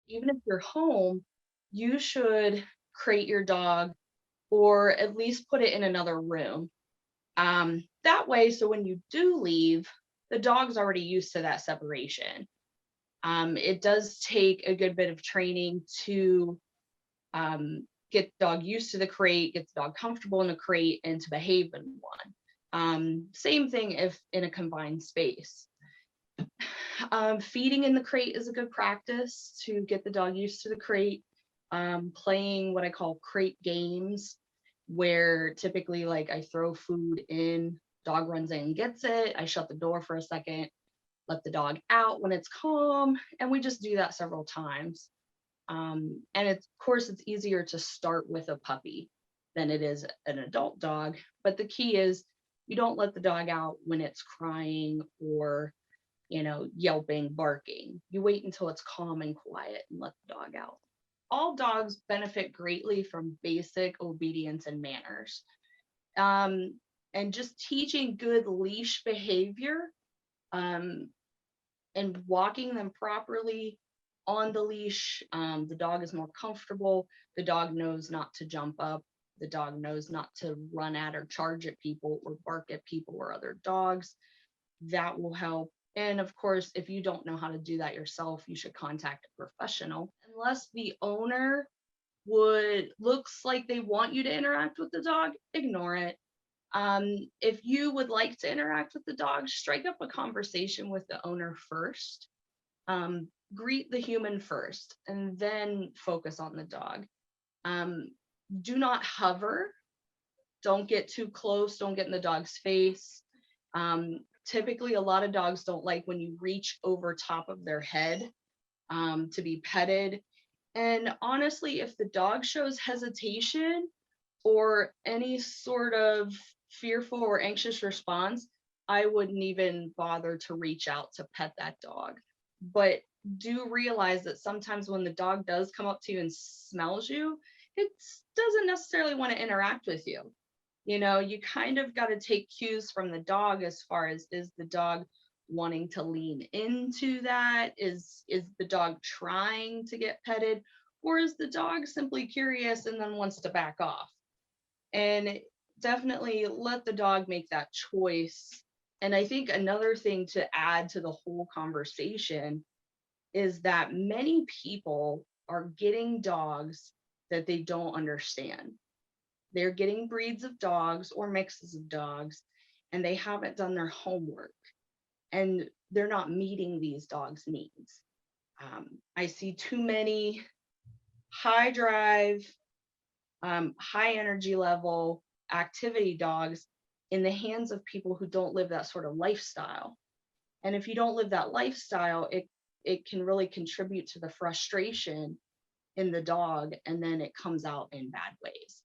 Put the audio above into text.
even if you're home, you should crate your dog or at least put it in another room. That way, so when you do leave, the dog's already used to that separation. It does take a good bit of training to get the dog used to the crate, get the dog comfortable in a crate, and to behave in one. Same thing if in a confined space. Feeding in the crate is a good practice to get the dog used to the crate. Playing what I call crate games, where typically like I throw food in, dog runs in and gets it. I shut the door for a second, let the dog out when it's calm, and we just do that several times. And it's, of course, it's easier to start with a puppy than it is an adult dog. But the key is you don't let the dog out when it's crying or, yelping, barking. You wait until it's calm and quiet and let the dog out. All dogs benefit greatly from basic obedience and manners. Um, and just teaching good leash behavior, um, and walking them properly on the leash. The dog is more comfortable. The dog knows not to jump up. The dog knows not to run at or charge at people or bark at people or other dogs. That will help. And of course, if you don't know how to do that yourself, you should contact a professional. Unless the owner would looks like they want you to interact with the dog, ignore it. If you would like to interact with the dog, strike up a conversation with the owner first. Greet the human first and then focus on the dog. Um, do not hover. Don't get too close. Don't get in the dog's face. Typically, a lot of dogs don't like when you reach over top of their head to be petted. And honestly, if the dog shows hesitation or any sort of fearful or anxious response, I wouldn't even bother to reach out to pet that dog. But do realize that sometimes when the dog does come up to you and smells you, it doesn't necessarily want to interact with you. You kind of got to take cues from the dog as far as, is the dog wanting to lean into that? Is the dog trying to get petted? Or is the dog simply curious and then wants to back off? And definitely let the dog make that choice. And I think another thing to add to the whole conversation is that many people are getting dogs that they don't understand. They're getting breeds of dogs or mixes of dogs, and they haven't done their homework, and they're not meeting these dogs' needs. I see too many high drive, high energy level activity dogs in the hands of people who don't live that sort of lifestyle. And if you don't live that lifestyle, it can really contribute to the frustration in the dog, and then it comes out in bad ways.